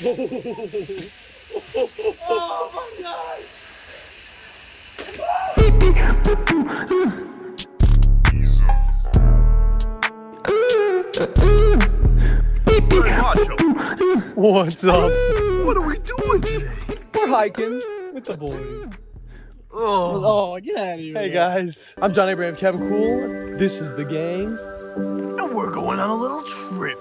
Oh my god! What's up? What are we doing today? We're hiking with the boys. Oh, get out of here. Hey guys, I'm John Abraham, Kevin Cool. This is the gang. And we're going on a little trip.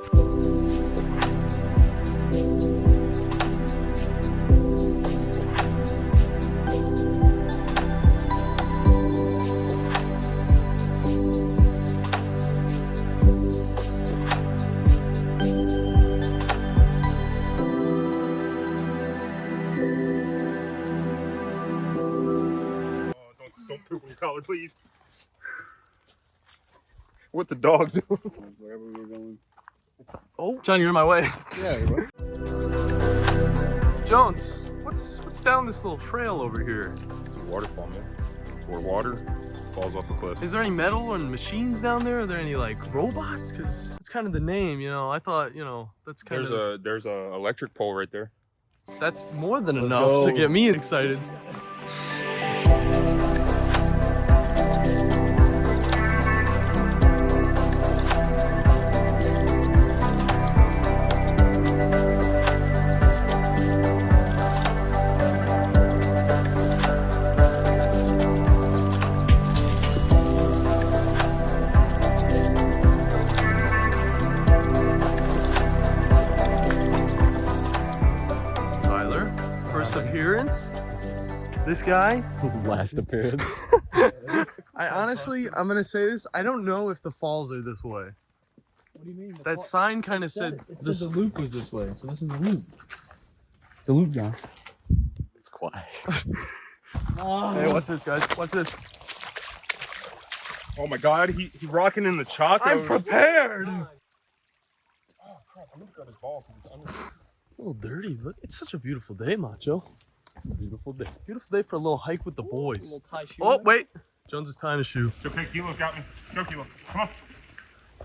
Don't poop on your collar, please. What the dog doing? Wherever we're going. Oh, John, you're in my way. Yeah, you're right. Jones, what's down this little trail over here? It's a waterfall, man. Where water falls off a cliff. Is there any metal and machines down there? Are there any like robots? Cause it's kind of the name, you know. I thought, you know, that's kind of. There's a electric pole right there. That's more than enough to get me excited. First appearance. This guy. Last appearance. I'm gonna say this. I don't know if the falls are this way. What do you mean? That sign kind of said the loop was this way, so this is the loop. It's a loop, John. It's quiet. Hey, watch this, guys. Watch this. Oh my god, he's rocking in the chalk. I'm prepared. Oh crap, I looked at his ball. A little dirty. Look, it's such a beautiful day, Macho. Beautiful day. Beautiful day for a little hike with the boys. Little tie shoe. Oh, wait. Jones is tying a shoe. Okay, Kilo's got me. Go, Kilo. Come on.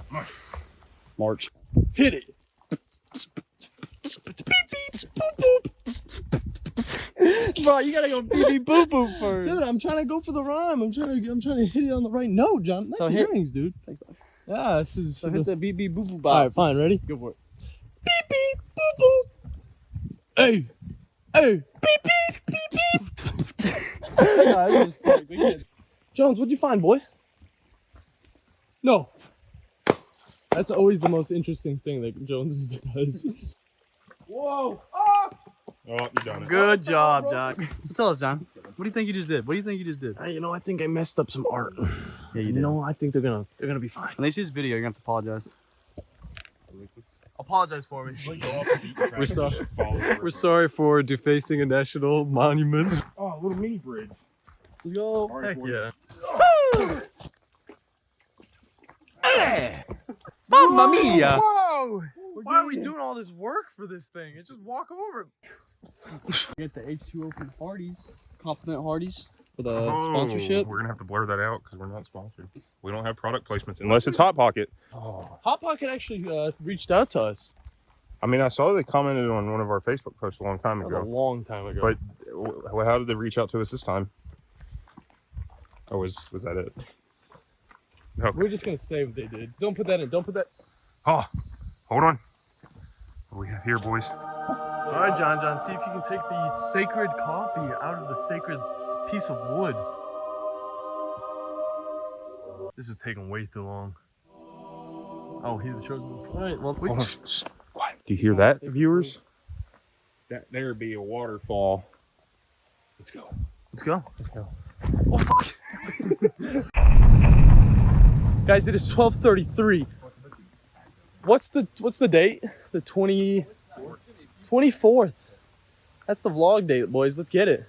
Come on. March. Hit it. Bro, you gotta go beep beep boop boop first. Dude, I'm trying to go for the rhyme. I'm trying to hit it on the right note, John. Nice earrings, dude. Thanks, dog. Yeah, this is. So hit the beep beep boop boop. All right, fine. Ready? Go for it. Beep beep boop boop. Hey, hey, beep beep beep beep. Nah, this is fucked. We can't- Jones, what'd you find, boy? No. That's always the most interesting thing that Jones does. Whoa! Oh, you done it. Good job, John. So tell us, John. What do you think you just did? What do you think you just did? You know, I think I messed up some art. Yeah, you did. You know, I think they're gonna be fine. When they see this video, you're gonna have to apologize. Apologize for me. We're sorry. We're sorry for defacing a national monument. Oh, a little mini bridge. Yo, Heck yeah. Hey! Mamma mia! Whoa! Why are we doing all this work for this thing? It's just walk over it. Get the H2O from Hardee's. Compliment Hardee's for the sponsorship. We're gonna have to blur that out because we're not sponsored. We don't have product placements unless it's Hot Pocket. Hot Pocket actually reached out to us I mean, I saw they commented on one of our Facebook posts a long time a ago. long time ago. But how did they reach out to us this time? Or was that it? Okay. We're just gonna say what they did. Don't put that in. Don't put that. Oh, hold on. What do we have here, boys? All right, John. See if you can take the sacred coffee out of the sacred piece of wood. This is taking way too long. Oh, he's the chosen one. All right. Well, wait. Hold on. Shh. Quiet. Do you hear that, viewers? That there be a waterfall. Let's go. Let's go. Let's go. Oh fuck! Guys, it is 12:33. What's the date? The 24th. That's the vlog date, boys. Let's get it.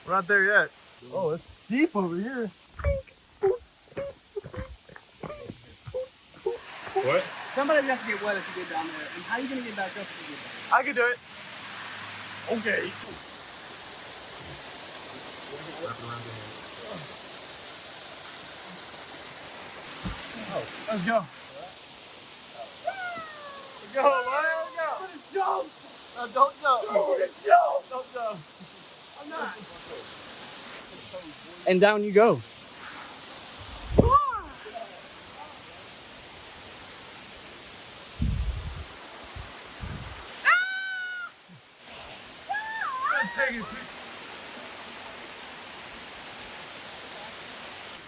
We're not there yet. Oh, it's steep over here. What? Somebody would have to get wet if you get down there. And how are you gonna get back up if you get down? I can do it. Okay. Oh, let's go. Go, Mario, go. Jump. No, don't jump. Jump. Don't jump. I'm not. And down you go.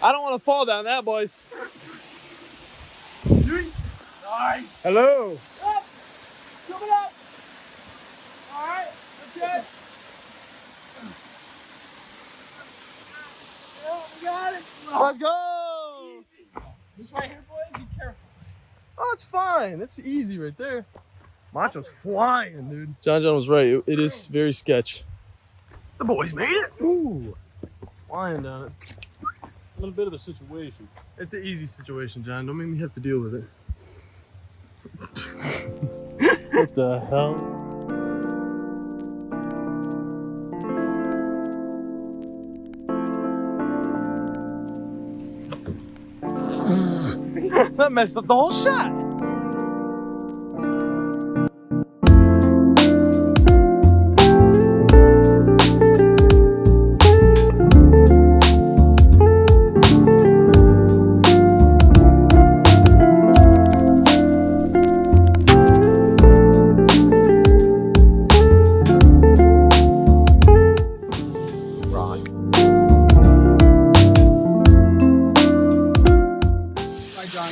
I don't want to fall down that, boys. Nice. Hello. Up. Coming up. All right. Okay. Yeah, we got it. Let's go. This right here, boys. Be careful. Oh, it's fine. It's easy right there. Macho's flying, dude. John was right. It is very sketch. The boys made it. Ooh. Flying down it. A little bit of a situation. It's an easy situation, John. Don't make me have to deal with it. What the hell? That messed up the whole shot.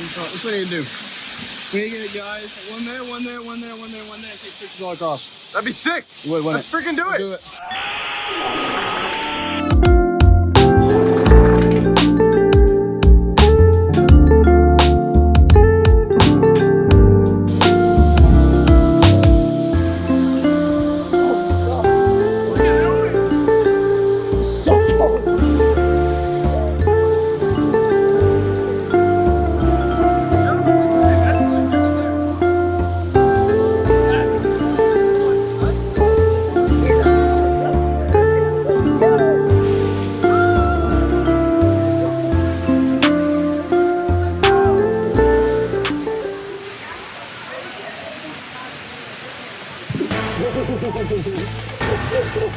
That's what you do. We need to get it, guys. One there, one there, one there, one there, one there. Take pictures all across. That'd be sick. Wait, Let's freaking do it. Do it.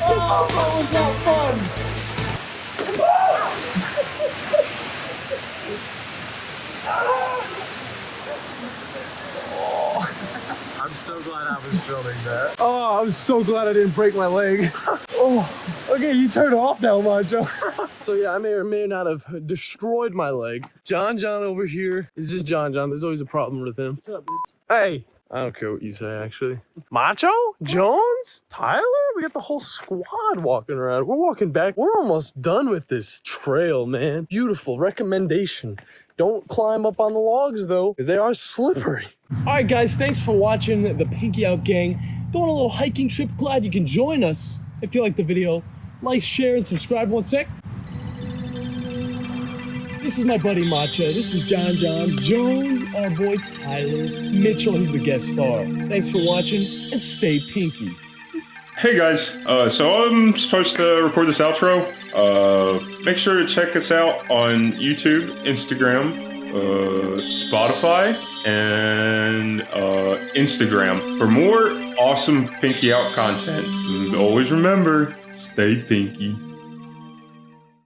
Oh, that was not fun. I'm so glad I was filming that. Oh, I'm so glad I didn't break my leg. Oh, okay, you turn off now, Macho. So yeah, I may or may not have destroyed my leg. John over here is just John. There's always a problem with him. What's up, bitch? Hey, I don't care what you say, actually. Macho? Jones? Tyler? We got the whole squad walking around. We're walking back. We're almost done with this trail, man. Beautiful recommendation. Don't climb up on the logs, though, because they are slippery. All right, guys, thanks for watching the Pinky Out Gang. Go on a little hiking trip. Glad you can join us. If you like the video, like, share, and subscribe. One sec. This is my buddy Macho. This is John Jones, our boy Tyler Mitchell. He's the guest star. Thanks for watching, and stay pinky. Hey guys, so I'm supposed to record this outro. Make sure to check us out on YouTube, Instagram, Spotify, and Instagram for more awesome Pinky Out content. And always remember, stay pinky.